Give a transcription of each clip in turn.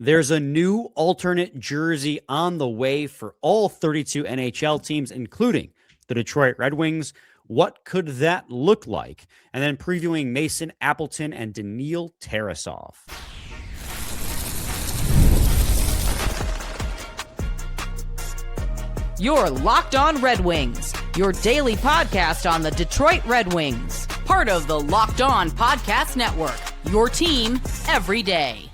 There's a new alternate jersey on the way for all 32 NHL teams, including the Detroit Red Wings. What could that look like? And then previewing Mason Appleton and Daniil Tarasov. You're Locked On Red Wings, your daily podcast on the Detroit Red Wings. Part of the Locked On Podcast Network, your team every day.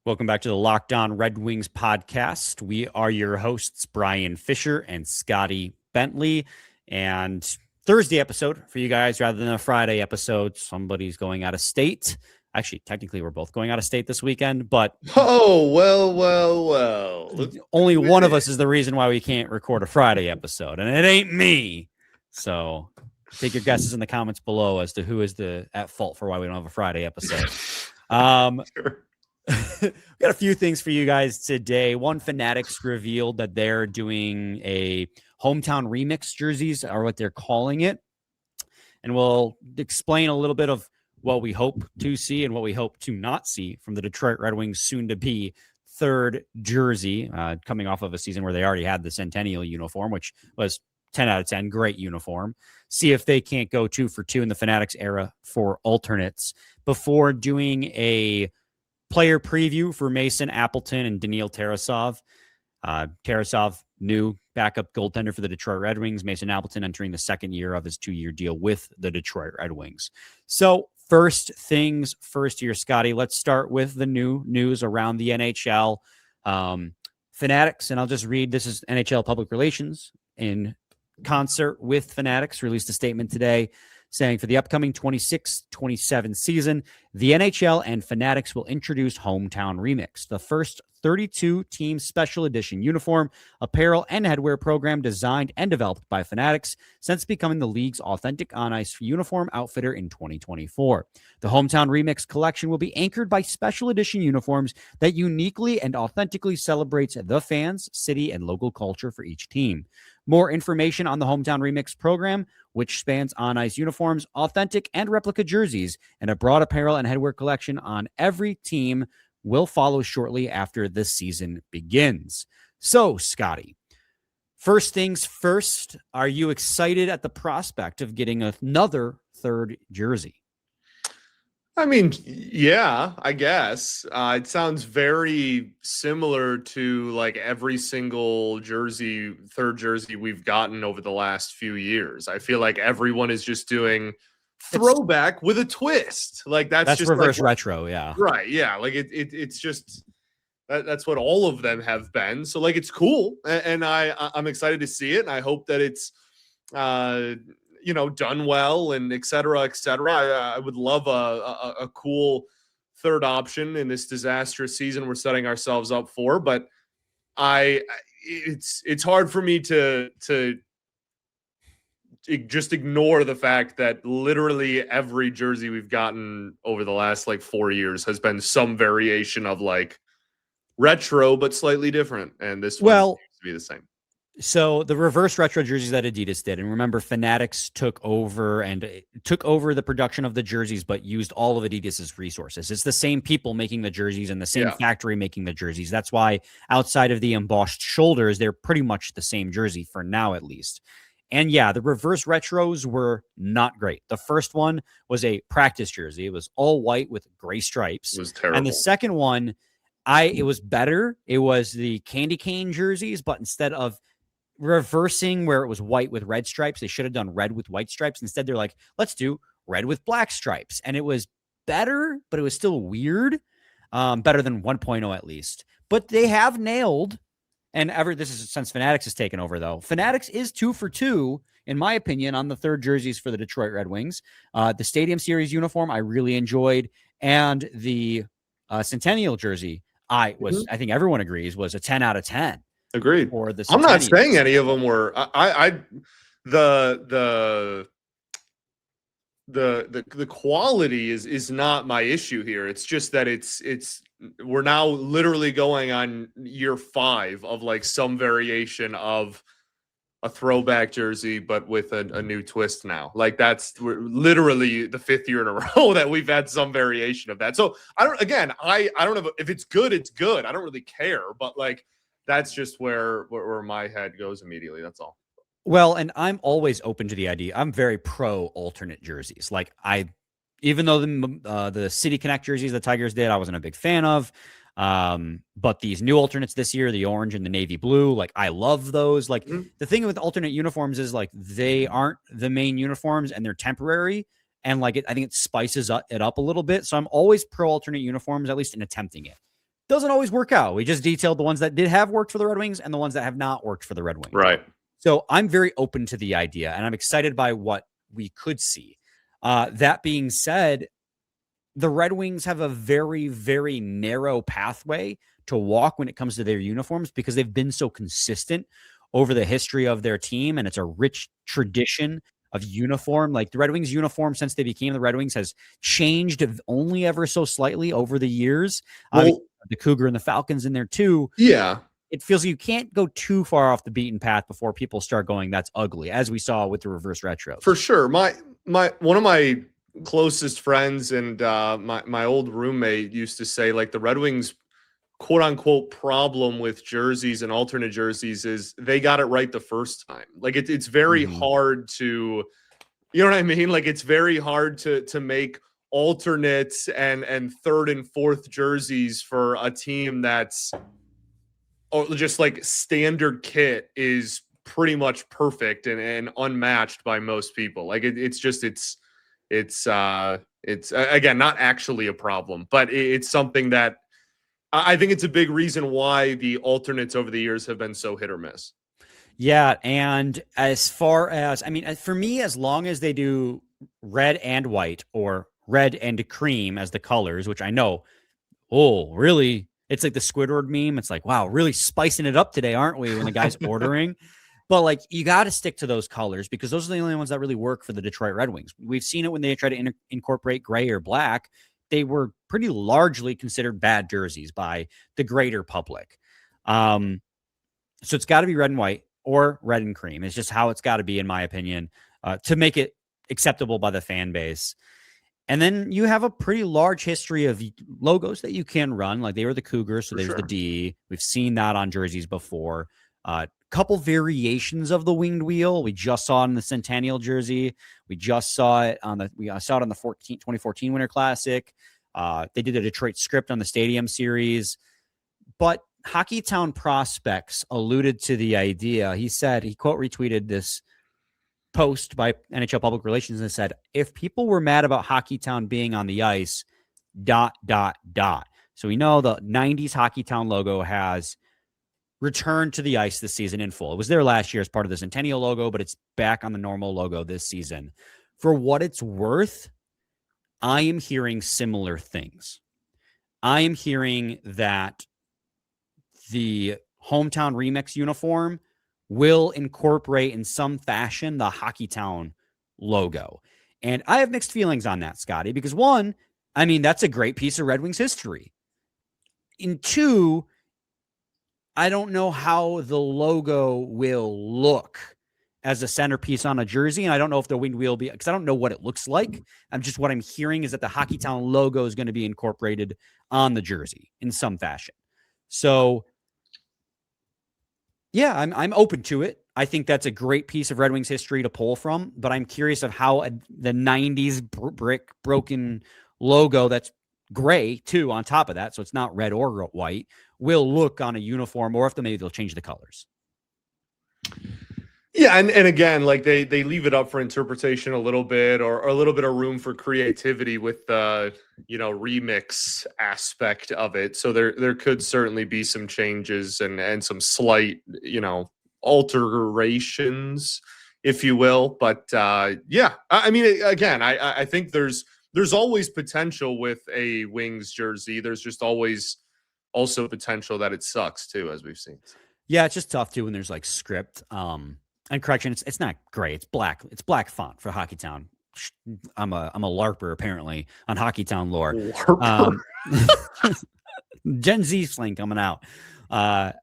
Welcome back to the Locked On Red Wings podcast. We are your hosts, Brian Fisher and Scotty Bentley. And Thursday episode for you guys rather than a Friday episode. Somebody's going out of state. Actually, technically, we're both going out of state this weekend, but only one of us is the reason why we can't record a Friday episode, and it ain't me. So take your guesses in the comments below as to who is at fault for why we don't have a Friday episode. Sure. We got a few things for you guys today. One, Fanatics revealed that they're doing a hometown remix jerseys, or what they're calling it. And we'll explain a little bit of what we hope to see and what we hope to not see from the Detroit Red Wings soon-to-be third jersey, coming off of a season where they already had the Centennial uniform, which was 10 out of 10, great uniform. See if they can't go 2 for 2 in the Fanatics era for alternates before doing a player preview for Mason Appleton and Daniil Tarasov. Tarasov, new backup goaltender for the Detroit Red Wings. Mason Appleton entering the second year of his 2-year deal with the Detroit Red Wings. So first things first here, Scotty, let's start with the new news around the NHL. Fanatics, and I'll just read, this is NHL Public Relations in concert with Fanatics, released a statement today saying for the upcoming 26-27 season, the NHL and Fanatics will introduce Hometown Remix, the first 32-team special edition uniform, apparel, and headwear program designed and developed by Fanatics since becoming the league's authentic on-ice uniform outfitter in 2024. The Hometown Remix collection will be anchored by special edition uniforms that uniquely and authentically celebrates the fans, city, and local culture for each team. More information on the Hometown Remix program, which spans on-ice uniforms, authentic and replica jerseys, and a broad apparel and headwear collection on every team, will follow shortly after the season begins. So, Scotty, first things first, are you excited at the prospect of getting another third jersey? I mean, yeah, I guess. It sounds very similar to like every single third jersey we've gotten over the last few years. I feel like everyone is just doing throwback with a twist. Like that's just reverse like, retro, yeah. Right, yeah. Like it's just that's what all of them have been. So like it's cool, and I'm excited to see it, and I hope that it's done well and et cetera, et cetera. I would love a cool third option in this disastrous season we're setting ourselves up for, but it's hard for me to just ignore the fact that literally every jersey we've gotten over the last like 4 years has been some variation of like retro, but slightly different. And this one seems to be the same. So the reverse retro jerseys that Adidas did, and remember, Fanatics took over the production of the jerseys, but used all of Adidas's resources. It's the same people making the jerseys and the same factory making the jerseys. That's why outside of the embossed shoulders, they're pretty much the same jersey for now, at least. And yeah, the reverse retros were not great. The first one was a practice jersey. It was all white with gray stripes. It was terrible. And the second one, it was better. It was the candy cane jerseys, but instead of reversing where it was white with red stripes, they should have done red with white stripes. Instead, they're like, let's do red with black stripes. And it was better, but it was still weird. Better than 1.0 at least. But they have nailed, and this is since Fanatics has taken over, though. Fanatics is 2 for 2, in my opinion, on the third jerseys for the Detroit Red Wings. The Stadium Series uniform I really enjoyed, and the Centennial jersey, I think everyone agrees, was a 10 out of 10. Agreed. For the I'm not saying any of them were. The quality is not my issue here. It's just that we're now literally going on year 5 of like some variation of a throwback jersey, but with a new twist now. Like we're literally the 5th year in a row that we've had some variation of that. So I don't know if it's good, it's good. I don't really care, but like that's just where my head goes immediately. That's all. Well, and I'm always open to the idea. I'm very pro alternate jerseys. Like even though the City Connect jerseys the Tigers did, I wasn't a big fan of. But these new alternates this year, the orange and the navy blue, like I love those. Like the thing with alternate uniforms is like they aren't the main uniforms and they're temporary. And like I think it spices it up a little bit. So I'm always pro alternate uniforms, at least in attempting it. Doesn't always work out. We just detailed the ones that did have worked for the Red Wings and the ones that have not worked for the Red Wings. Right. So I'm very open to the idea and I'm excited by what we could see. That being said, the Red Wings have a very, very narrow pathway to walk when it comes to their uniforms because they've been so consistent over the history of their team. And it's a rich tradition of uniform. Like the Red Wings uniform since they became the Red Wings has changed only ever so slightly over the years. Well, the Cougar and the Falcons in there too. Yeah. It feels like you can't go too far off the beaten path before people start going, that's ugly, as we saw with the reverse retros. For sure. One of my closest friends and my old roommate used to say like the Red Wings quote unquote problem with jerseys and alternate jerseys is they got it right the first time. Like it's very hard to, you know what I mean? Like it's very hard to make alternates and third and fourth jerseys for a team that's just like standard kit is pretty much perfect and unmatched by most people. Like it's again, not actually a problem, but it's something that I think it's a big reason why the alternates over the years have been so hit or miss. Yeah. And as far as, I mean, for me, as long as they do red and white or red and cream as the colors, which I know, really, it's like the Squidward meme. It's like, wow, really spicing it up today, aren't we? When the guy's ordering. But like, you got to stick to those colors because those are the only ones that really work for the Detroit Red Wings. We've seen it when they try to incorporate gray or black. They were pretty largely considered bad jerseys by the greater public. So it's got to be red and white or red and cream. It's just how it's got to be, in my opinion, to make it acceptable by the fan base. And then you have a pretty large history of logos that you can run. Like they were the Cougars, so there's the D. We've seen that on jerseys before. Couple variations of the winged wheel. We just saw it in the Centennial jersey. We just saw it on the 2014 Winter Classic. They did a Detroit script on the Stadium Series. But Hockeytown Prospects alluded to the idea. He said, he quote retweeted this post by NHL Public Relations and said, if people were mad about Hockeytown being on the ice, ... So we know the 90s Hockeytown logo has returned to the ice this season in full. It was there last year as part of the Centennial logo, but it's back on the normal logo this season. For what it's worth, I am hearing similar things. I am hearing that the hometown remix uniform will incorporate in some fashion the Hockeytown logo. And I have mixed feelings on that, Scotty, because one, I mean, that's a great piece of Red Wings history. And two, I don't know how the logo will look as a centerpiece on a jersey. And I don't know if the winged wheel will be, because I don't know what it looks like. What I'm hearing is that the Hockeytown logo is going to be incorporated on the jersey in some fashion. So yeah, I'm open to it. I think that's a great piece of Red Wings history to pull from, but I'm curious of how the 90s brick broken logo that's gray too on top of that, so it's not red or white, will look on a uniform, or if maybe they'll change the colors. Yeah, and again, like they leave it up for interpretation a little bit, or a little bit of room for creativity with the remix aspect of it. So there could certainly be some changes and some slight alterations, if you will. But yeah, I mean, again, I think there's always potential with a Wings jersey. There's just always also potential that it sucks too, as we've seen. Yeah, it's just tough too when there's like script. And correction, it's not gray. It's black. It's black font for Hockeytown. I'm a LARPer apparently on Hockeytown lore. Gen Z slang coming out of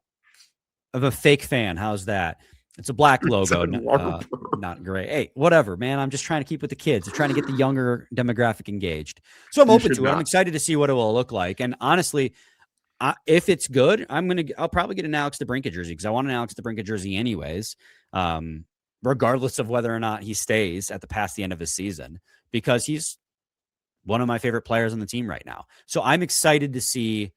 a fake fan. How's that? It's a black logo, Red Warper. not gray. Hey, whatever, man. I'm just trying to keep with the kids. I'm trying to get the younger demographic engaged. So I'm open to it. I'm excited to see what it will look like. And honestly, if it's good, I'll probably get an Alex DeBrincat jersey because I want an Alex DeBrincat jersey anyways, regardless of whether or not he stays past the end of his season, because he's one of my favorite players on the team right now. So I'm excited to see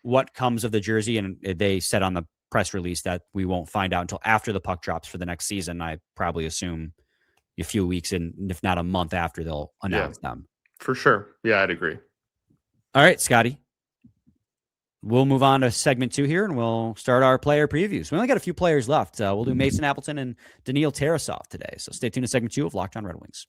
what comes of the jersey. And they said on the press release that we won't find out until after the puck drops for the next season. I probably assume a few weeks and if not a month after they'll announce them. For sure. Yeah, I'd agree. All right, Scotty. We'll move on to segment 2 here, and we'll start our player previews. We only got a few players left. We'll do Mason Appleton and Daniil Tarasov today. So stay tuned to segment 2 of Locked On Red Wings.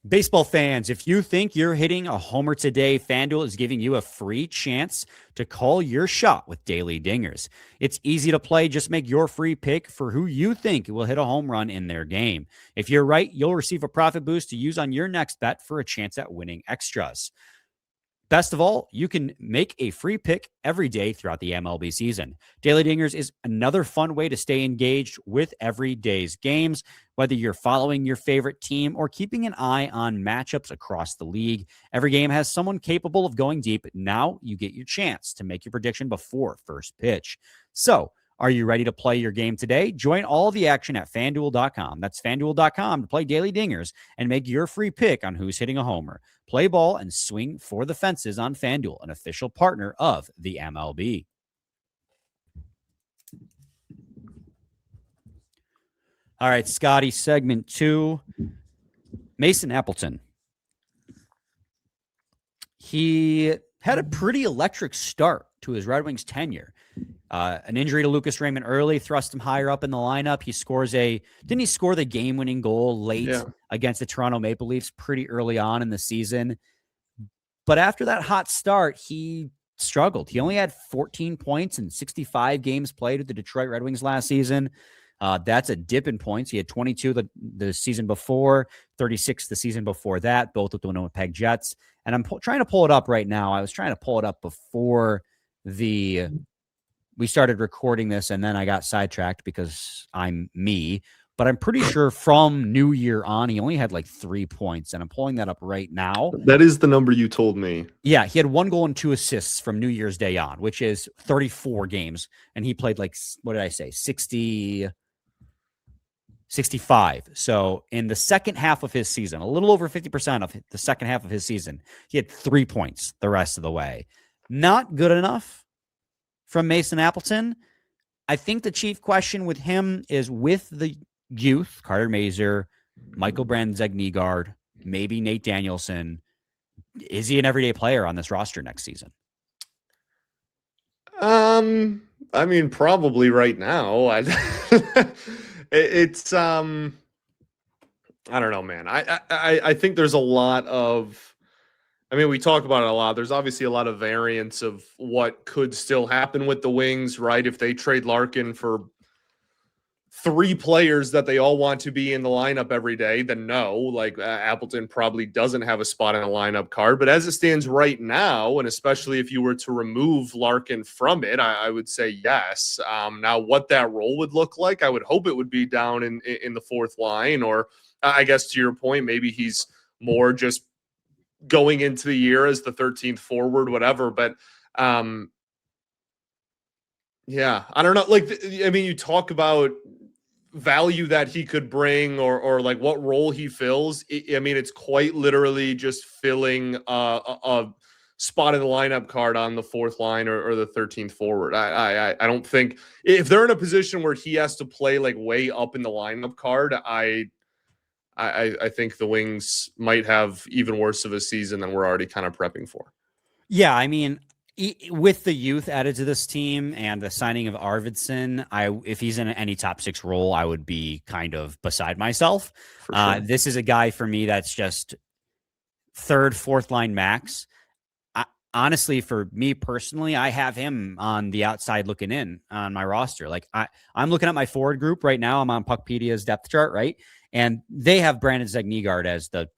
Baseball fans, if you think you're hitting a homer today, FanDuel is giving you a free chance to call your shot with daily dingers. It's easy to play. Just make your free pick for who you think will hit a home run in their game. If you're right, you'll receive a profit boost to use on your next bet for a chance at winning extras. Best of all, you can make a free pick every day throughout the MLB season. Daily Dingers is another fun way to stay engaged with every day's games, whether you're following your favorite team or keeping an eye on matchups across the league. Every game has someone capable of going deep. Now you get your chance to make your prediction before first pitch. So, are you ready to play your game today? Join all the action at FanDuel.com. That's FanDuel.com to play Daily Dingers and make your free pick on who's hitting a homer. Play ball and swing for the fences on FanDuel, an official partner of the MLB. All right, Scotty, segment 2. Mason Appleton. He had a pretty electric start to his Red Wings tenure. An injury to Lucas Raymond early thrust him higher up in the lineup. Didn't he score the game-winning goal late against the Toronto Maple Leafs pretty early on in the season? But after that hot start, he struggled. He only had 14 points in 65 games played with the Detroit Red Wings last season. That's a dip in points. He had 22 the season before, 36 the season before that, both with the Winnipeg Jets. And I'm trying to pull it up right now. I was trying to pull it up before we started recording this, and then I got sidetracked because I'm me. But I'm pretty sure from New Year on, he only had like 3 points, and I'm pulling that up right now. That is the number you told me. Yeah, he had 1 goal and 2 assists from New Year's Day on, which is 34 games, and he played like, what did I say, 65. So in the second half of his season, a little over 50% of the second half of his season, he had 3 points the rest of the way. Not good enough from Mason Appleton. I think the chief question with him is with the youth, Carter Mazur, Michael brandsegg-nygard, maybe Nate Danielson. Is he an everyday player on this roster next season? I mean, probably right now. It's I don't know, man. I think there's a lot of, I mean, we talk about it a lot. There's obviously a lot of variance of what could still happen with the Wings, right? If they trade Larkin for 3 players that they all want to be in the lineup every day, then no, like Appleton probably doesn't have a spot in a lineup card. But as it stands right now, and especially if you were to remove Larkin from it, I would say yes. Now, what that role would look like, I would hope it would be down in the 4th line, or I guess to your point, maybe he's more just going into the year as the 13th forward, whatever. But yeah, I don't know. Like, I mean, you talk about value that he could bring, or like what role he fills. I mean, it's quite literally just filling a spot in the lineup card on the 4th line or the 13th forward. I don't think if they're in a position where he has to play like way up in the lineup card, I think the Wings might have even worse of a season than we're already kind of prepping for. Yeah, I mean, with the youth added to this team and the signing of Arvidsson, if he's in any top 6 role, I would be kind of beside myself. Sure. This is a guy for me that's just 3rd, 4th line max. Honestly, for me personally, I have him on the outside looking in on my roster. Like I'm looking at my forward group right now. I'm on Puckpedia's depth chart, right? And they have brandsegg-nygard as the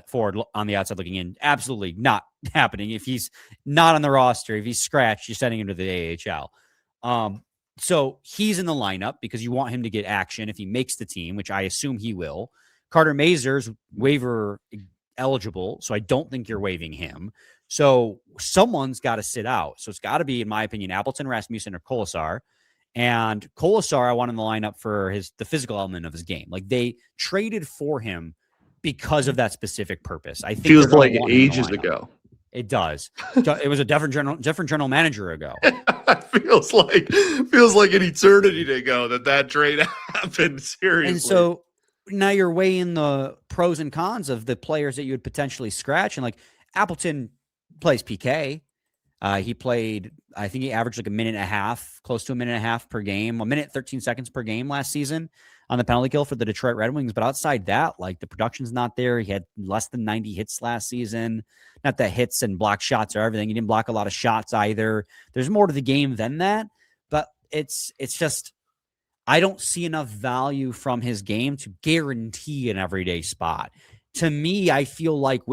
forward on the outside looking in. Absolutely not happening. If he's not on the roster, if he's scratched, you're sending him to the AHL. So he's in the lineup because you want him to get action if he makes the team, which I assume he will. Carter Mazur's waiver eligible, so I don't think you're waiving him. So someone's got to sit out. So it's got to be, in my opinion, Appleton, Rasmussen, or Kolesar. And Kolesar, I want in the lineup for the physical element of his game. Like, they traded for him because of that specific purpose. I think feels like ages ago. It does. It was a different general manager ago. feels like an eternity ago that trade happened. Seriously. And so now you're weighing the pros and cons of the players that you would potentially scratch. And like, Appleton plays PK. He played, I think he averaged like a minute and a half, close to a minute and a half per game, 1 minute, 13 seconds per game last season on the penalty kill for the Detroit Red Wings. But outside that, like, the production's not there. He had less than 90 hits last season. Not that hits and block shots are everything. He didn't block a lot of shots either. There's more to the game than that. But it's just, I don't see enough value from his game to guarantee an everyday spot. To me, I feel like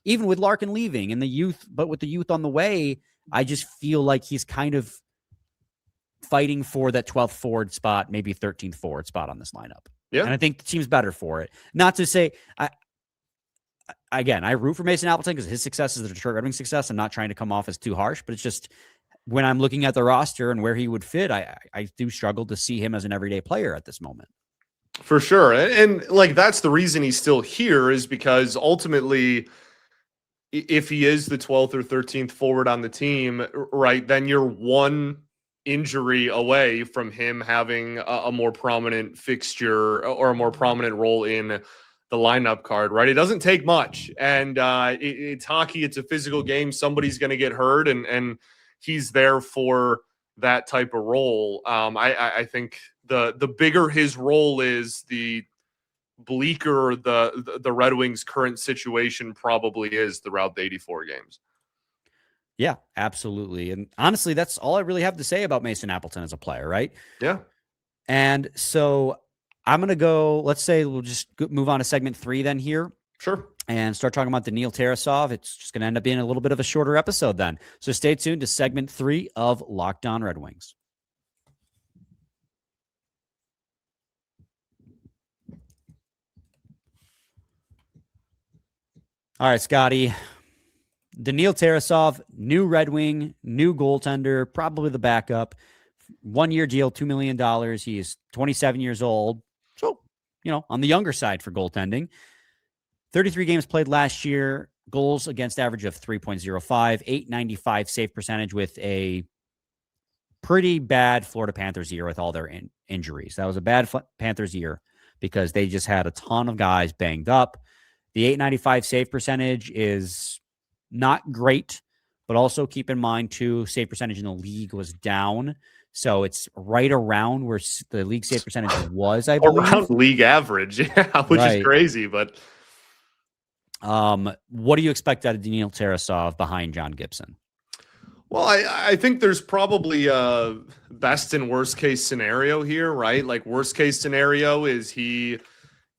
even with Larkin leaving and the youth, but with the youth on the way, I just feel like he's kind of fighting for that 12th forward spot, maybe 13th forward spot on this lineup. Yeah. And I think the team's better for it. Not to say, I root for Mason Appleton because his success is the Detroit Red Wings success. I'm not trying to come off as too harsh, but it's just, when I'm looking at the roster and where he would fit, I do struggle to see him as an everyday player at this moment. For sure. And like, that's the reason he's still here, is because ultimately, if he is the 12th or 13th forward on the team, right, then you're one injury away from him having a more prominent fixture or a more prominent role in the lineup card, right? It doesn't take much. And it's hockey. It's a physical game. Somebody's going to get hurt, and he's there for that type of role. I think the bigger his role is, the bleaker the Red Wings' current situation probably is throughout the 84 games. Yeah, absolutely. And honestly, that's all I really have to say about Mason Appleton as a player, right? Yeah. And so I'm going to go, let's say we'll just move on to segment 3 then here. Sure. And start talking about Daniil Tarasov. It's just going to end up being a little bit of a shorter episode then. So stay tuned to segment 3 of Locked On Red Wings. All right, Scotty. Daniil Tarasov, new Red Wing, new goaltender, probably the backup. 1-year deal, $2 million. He is 27 years old. So, on the younger side for goaltending. 33 games played last year, goals against average of 3.05, .895 save percentage with a pretty bad Florida Panthers year with all their injuries. That was a bad Panthers year because they just had a ton of guys banged up. The .895 save percentage is not great, but also keep in mind, too, save percentage in the league was down. So it's right around where the league save percentage was, I believe. Around league average, yeah, which is crazy. But what do you expect out of Daniil Tarasov behind John Gibson? Well, I think there's probably a best and worst case scenario here, right? Like, worst case scenario is he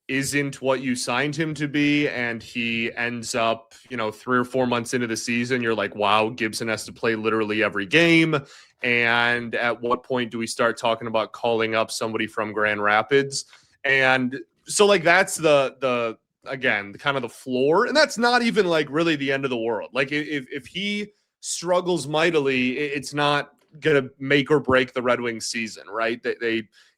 isn't what you signed him to be, and he ends up, 3 or 4 months into the season, you're like, wow, Gibson has to play literally every game. And at what point do we start talking about calling up somebody from Grand Rapids? And so, like, that's the again, kind of the floor. And that's not even like really the end of the world. Like, if he struggles mightily, it's not going to make or break the Red Wings season, right?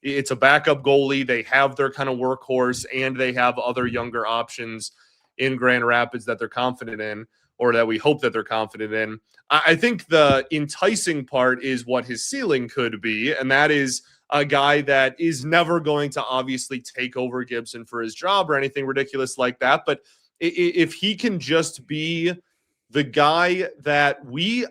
It's a backup goalie. They have their kind of workhorse, and they have other younger options in Grand Rapids that they're confident in, or that we hope that they're confident in. I think the enticing part is what his ceiling could be, and that is a guy that is never going to obviously take over Gibson for his job or anything ridiculous like that. But if he can just be the guy that we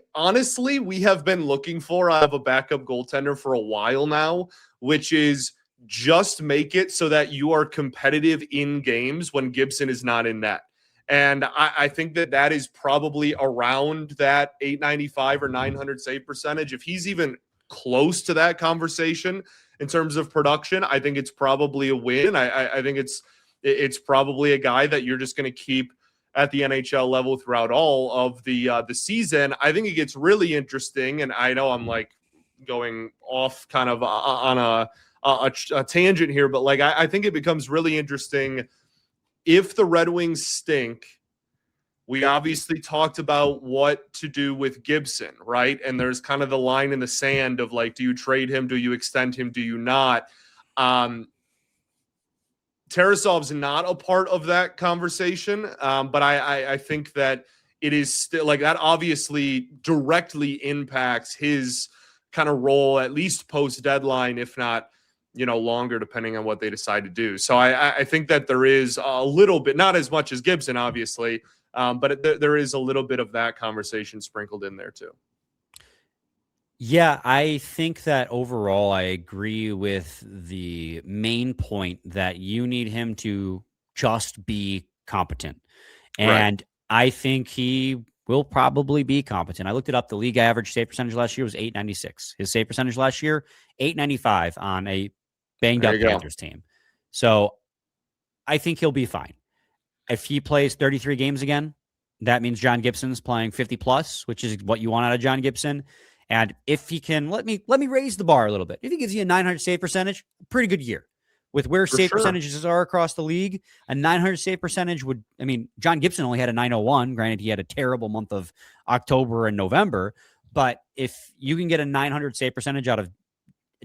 have been looking for out of a backup goaltender for a while now, which is just make it so that you are competitive in games when Gibson is not in net. And I think that is probably around that 895 or 900 save percentage. If he's even close to that conversation in terms of production, I think it's probably a win. I think it's it's probably a guy that you're just going to keep at the NHL level throughout all of the season. I think it gets really interesting, and I know I'm like going off kind of on a tangent here, but like I think it becomes really interesting if the Red Wings stink. We obviously talked about what to do with Gibson, right? And there's kind of the line in the sand of like, do you trade him? Do you extend him? Do you not? Tarasov's not a part of that conversation, but I think that it is still like that obviously directly impacts his kind of role, at least post deadline, if not, longer, depending on what they decide to do. So I think that there is a little bit, not as much as Gibson, obviously, but there is a little bit of that conversation sprinkled in there too. Yeah, I think that overall I agree with the main point that you need him to just be competent. And I think he will probably be competent. I looked it up. The league average save percentage last year was .896. His save percentage last year, .895 on a banged up Panthers team. So I think he'll be fine. If he plays 33 games again, that means John Gibson's playing 50 plus, which is what you want out of John Gibson. And if he can, let me raise the bar a little bit. If he gives you a 900 save percentage, pretty good year. With where save percentages are across the league, a 900 save percentage would, John Gibson only had a 901. Granted, he had a terrible month of October and November. But if you can get a 900 save percentage out of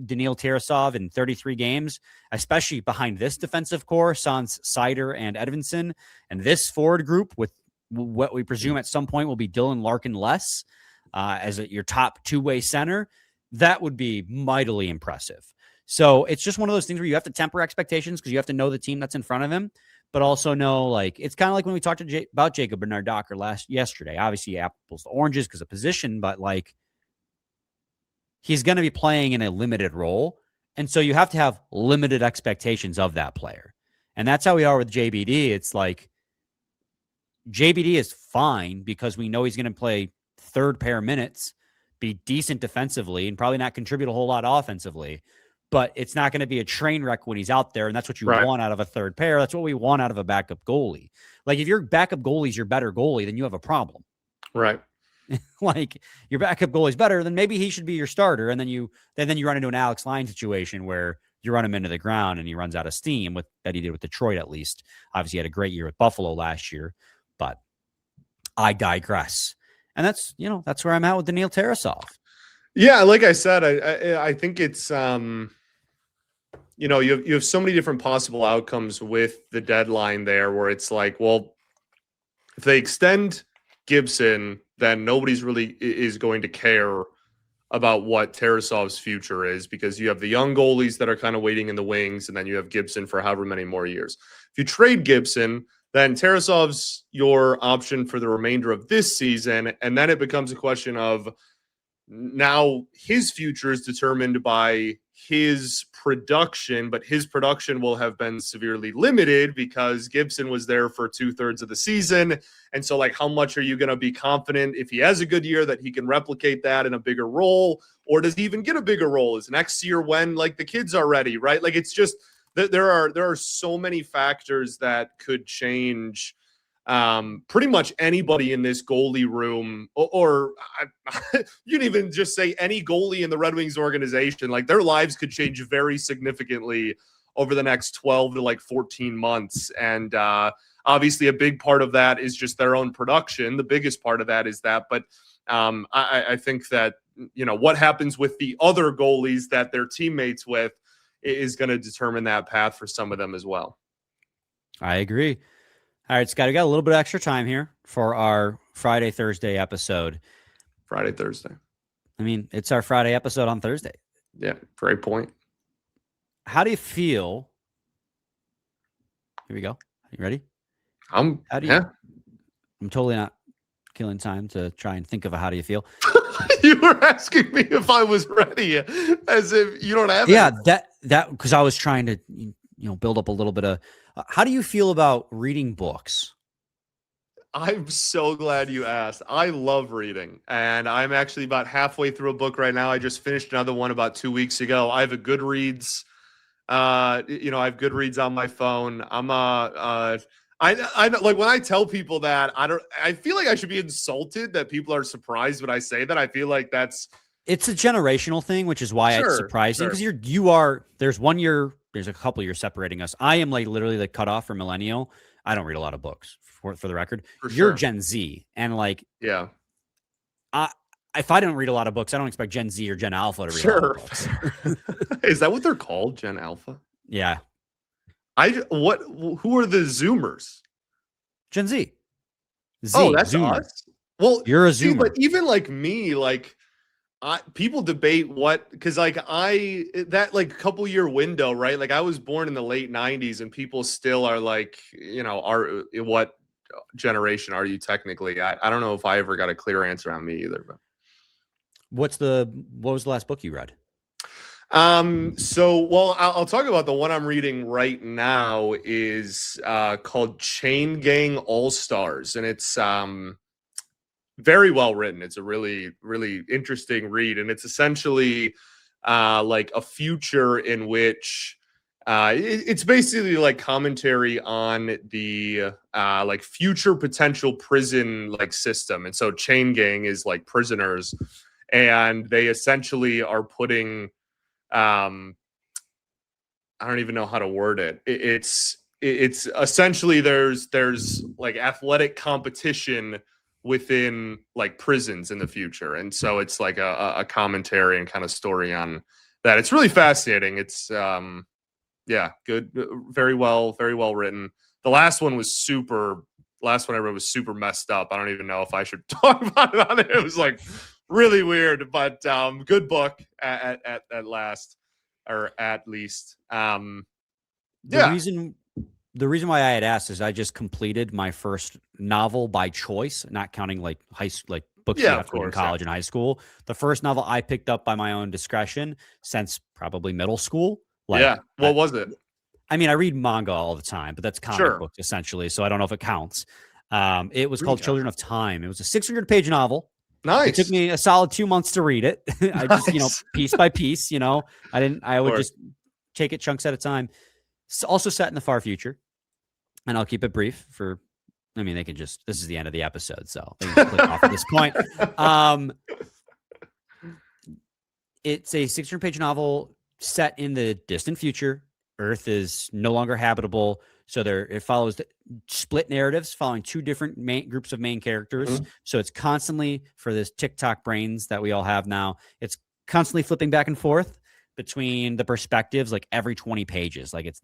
Daniil Tarasov in 33 games, especially behind this defensive core, Sans, Seider, and Edvinsson, and this forward group with what we presume at some point will be Dylan Larkin-less, as your top two-way center, that would be mightily impressive. So it's just one of those things where you have to temper expectations because you have to know the team that's in front of him, but also know, like, it's kind of like when we talked about Jacob Bernard-Docker yesterday. Obviously, apples to oranges because of position, but like he's going to be playing in a limited role, and so you have to have limited expectations of that player, and that's how we are with JBD. It's like JBD is fine because we know he's going to play third pair minutes, be decent defensively, and probably not contribute a whole lot offensively, but it's not going to be a train wreck when he's out there. And that's what you want out of a third pair. That's what we want out of a backup goalie. Like if your backup goalie is your better goalie, then you have a problem. Right. Like your backup goalie is better, then maybe he should be your starter. And then you run into an Alex Line situation where you run him into the ground and he runs out of steam that he did with Detroit, at least. Obviously he had a great year with Buffalo last year, but I digress. And that's where I'm at with Daniil Tarasov. Yeah, like I said, I think it's you have so many different possible outcomes with the deadline there, where it's like, well, if they extend Gibson, then nobody's really is going to care about what Tarasov's future is, because you have the young goalies that are kind of waiting in the wings, and then you have Gibson for however many more years. If you trade Gibson, then Tarasov's your option for the remainder of this season. And then it becomes a question of now his future is determined by his production, but his production will have been severely limited because Gibson was there for 2/3 of the season. And so like, how much are you going to be confident if he has a good year that he can replicate that in a bigger role? Or does he even get a bigger role? Is next year when like the kids are ready, right? Like it's just, there are so many factors that could change pretty much anybody in this goalie room, or you can even just say any goalie in the Red Wings organization. Like their lives could change very significantly over the next 12 to like 14 months. And obviously a big part of that is just their own production. The biggest part of that is that. But I think that, what happens with the other goalies that they're teammates with is going to determine that path for some of them as well. I agree. All right, Scott, we got a little bit of extra time here for our Friday, Thursday episode. Friday, Thursday. It's our Friday episode on Thursday. Yeah, great point. How do you feel? Here we go. Are you ready? I'm totally not killing time to try and think of a how do you feel. You were asking me if I was ready, as if you don't have it. Yeah, that because I was trying to build up a little bit of how do you feel about reading books? I'm so glad you asked. I love reading, and I'm actually about halfway through a book right now. I just finished another one about 2 weeks ago. I have a Goodreads You know, I have Goodreads on my phone. I like when I tell people that I feel like I should be insulted that people are surprised when I say that. I feel like it's a generational thing, which is why it's surprising because there's a couple years separating us. I am like literally like cut off from millennial. I don't read a lot of books for the record. You're Gen Z, and like, yeah, if I don't read a lot of books, I don't expect Gen Z or Gen Alpha to read a lot of books. Is that what they're called, Gen Alpha? Yeah. Who are the Zoomers? Gen Z. Oh, that's Zoomer. Us. Well, you're a Zoomer, but even like me, like people debate because like that like couple year window, right? Like I was born in the late 90s, and people still are like, you know, what generation are you technically? I don't know if I ever got a clear answer on me either. But what was the last book you read? Well, I'll talk about the one I'm reading right now is called Chain Gang All Stars, and it's very well written. It's a really, really interesting read, and it's essentially like a future in which it's basically like commentary on the like future potential prison like system. And so Chain Gang is like prisoners, and they essentially are putting I don't even know how to word it. It's essentially there's like athletic competition within like prisons in the future, and so it's like a commentary and kind of story on that. It's really fascinating. It's yeah, good, very well written. The last one I read was super messed up. I don't even know if I should talk about it on it. It was like really weird, but good book at last, or at least. The reason why I had asked is I just completed my first novel by choice, not counting like books you have to read in college and high school. The first novel I picked up by my own discretion since probably middle school. Like, what was it? I mean, I read manga all the time, but that's comic books essentially, so I don't know if it counts. It was called Children of Time. It was a 600-page novel. Nice. It took me a solid 2 months to read it. I just, piece by piece, I would just take it chunks at a time. It's also set in the far future, and I'll keep it brief they can this is the end of the episode, so they can click off at this point. It's a 600-page novel set in the distant future. Earth is no longer habitable. So it follows split narratives following two different groups of main characters. Mm-hmm. So it's constantly, for this TikTok brains that we all have now, it's constantly flipping back and forth between the perspectives, like every 20 pages. Like it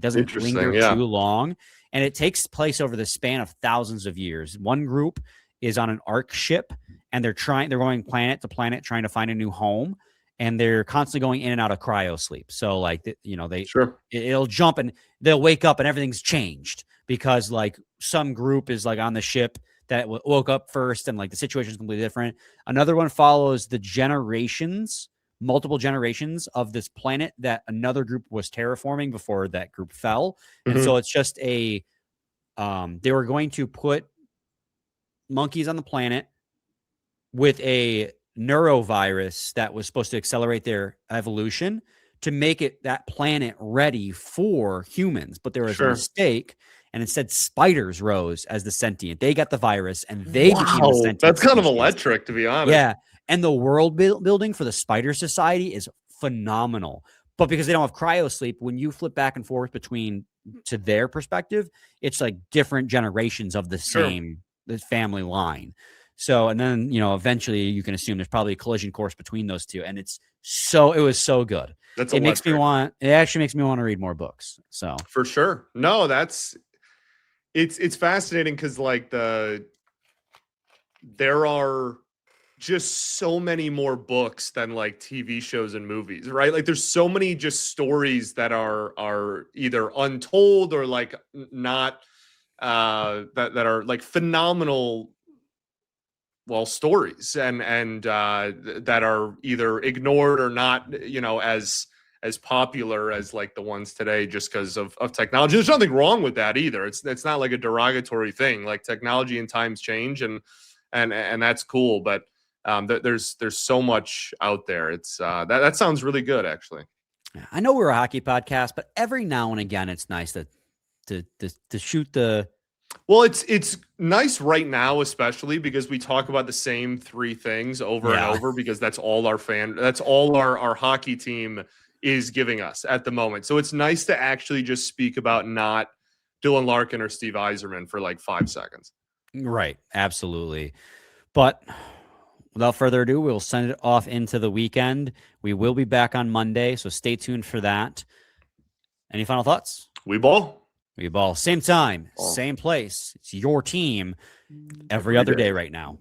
doesn't linger too long. And it takes place over the span of thousands of years. One group is on an ark ship, and they're going planet to planet trying to find a new home. And they're constantly going in and out of cryo sleep. So like, it'll jump and they'll wake up and everything's changed because like some group is like on the ship that woke up first and like the situation is completely different. Another one follows the multiple generations of this planet that another group was terraforming before that group fell. And so it's just they were going to put monkeys on the planet with a neurovirus that was supposed to accelerate their evolution to make that planet ready for humans. But there was a mistake, and instead spiders rose as the sentient. They got the virus, and they became the sentient. That's kind of electric, to be honest. Yeah, and the world building for the Spider Society is phenomenal. But because they don't have cryo sleep, when you flip back and forth to their perspective, it's like different generations of the same family line. So, and then, eventually you can assume there's probably a collision course between those two. And it was so good. It actually makes me want to read more books. So for sure. No, it's fascinating because like there are just so many more books than like TV shows and movies, right? Like there's so many just stories that are either untold or like not, that are like phenomenal, stories and that are either ignored or not, as popular as like the ones today just because of technology. There's nothing wrong with that either. It's not like a derogatory thing. Like technology and times change and that's cool. But there's so much out there. It's that sounds really good, actually. I know we're a hockey podcast, but every now and again, it's nice to shoot the. Well, it's nice right now, especially because we talk about the same three things over and over, because that's all our hockey team is giving us at the moment. So it's nice to actually just speak about not Dylan Larkin or Steve Yzerman for like 5 seconds. Right. Absolutely. But without further ado, we'll send it off into the weekend. We will be back on Monday, so stay tuned for that. Any final thoughts? We ball. We ball. Same time, same place. It's your team every other day right now.